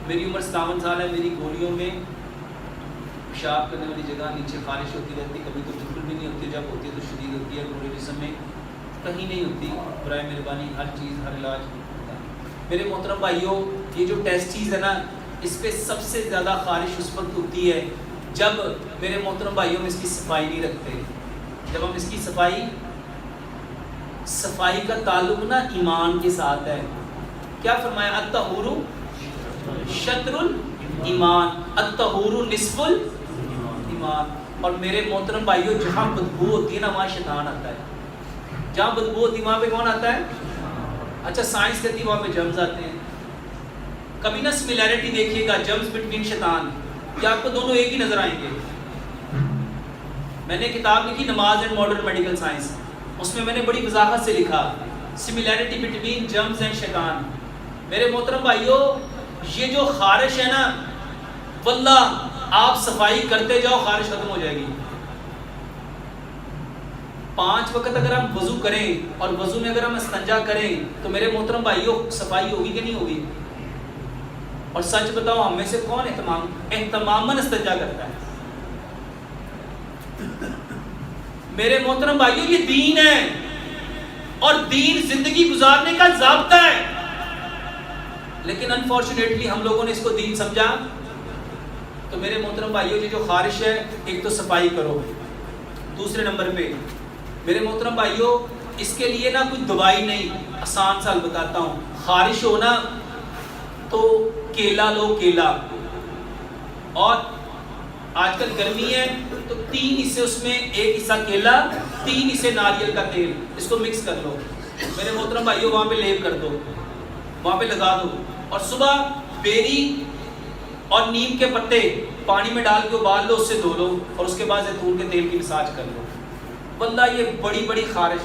میری عمر 57 سال ہے، میری گولیوں میں پیشاب کرنے والی جگہ نیچے خارش ہوتی رہتی، کبھی تو بالکل بھی نہیں ہوتی، جب ہوتی ہے تو شدید ہوتی ہے، پورے جسم میں کہیں نہیں ہوتی۔ برائے مہربانی ہر چیز ہر علاج ہوتا ہے۔ میرے محترم بھائیوں، یہ جو ٹیسٹیز ہے نا، اس پہ سب سے زیادہ خارش اس وقت ہوتی ہے جب میرے محترم بھائیوں میں اس کی صفائی نہیں رکھتے۔ جب ہم اس کی صفائی کا تعلق نا ایمان کے ساتھ ہے۔ کیا فرمایا؟ الطہور شطر الایمان، الطہور نصف الایمان۔ اور میرے محترم بھائیوں، جہاں بدبو ہوتی ہے نا وہاں شیطان آتا ہے۔ جہاں بدبو ہوتی ہے وہاں پہ کون آتا ہے؟ اچھا سائنس کہتی ہے وہاں پہ جرمز آتے ہیں۔ کبھی نا سملیرٹی دیکھیے گا جرمز بٹوین شیطان، یا آپ کو دونوں ایک ہی نظر آئیں گے۔ میں نے کتاب لکھی نماز اینڈ ماڈرن میڈیکل سائنس، اس میں نے بڑی وضاحت سے لکھا سملیرٹی بٹوین جرمز اینڈ شیطان۔ میرے محترم بھائیوں، یہ جو خارش ہے نا، واللہ آپ صفائی کرتے جاؤ خارش ختم ہو جائے گی۔ 5 وقت اگر ہم وضو کریں اور وضو میں اگر ہم استنجا کریں تو میرے محترم بھائیوں صفائی ہوگی کہ نہیں ہوگی؟ اور سچ بتاؤ ہم میں سے کون اہتماماً استنجا کرتا ہے؟ میرے محترم بھائیوں، یہ دین ہے، اور دین زندگی گزارنے کا ضابطہ ہے، لیکن انفارچونیٹلی ہم لوگوں نے اس کو دین سمجھا۔ تو میرے محترم بھائیوں، یہ جو خارش ہے، ایک تو صفائی کرو۔ دوسرے نمبر پہ میرے محترم بھائیوں، اس کے لیے نا کوئی دوائی نہیں، آسان سال بتاتا ہوں۔ خارش ہو نا تو کیلا لو، کیلا، اور آج کل گرمی ہے تو 3 حصے اس میں، 1 حصہ کیلا، 3 حصے ناریل کا تیل، اس کو مکس کر لو میرے محترم بھائیوں، وہاں پہ لیپ کر دو، وہاں پہ لگا دو، اور صبح بیری اور نیم کے پتے پانی میں ڈال کے ابال لو، اس سے دھو لو، اور اس کے بعد زیتون کے تیل کی مساج کر لو۔ واللہ یہ بڑی خارش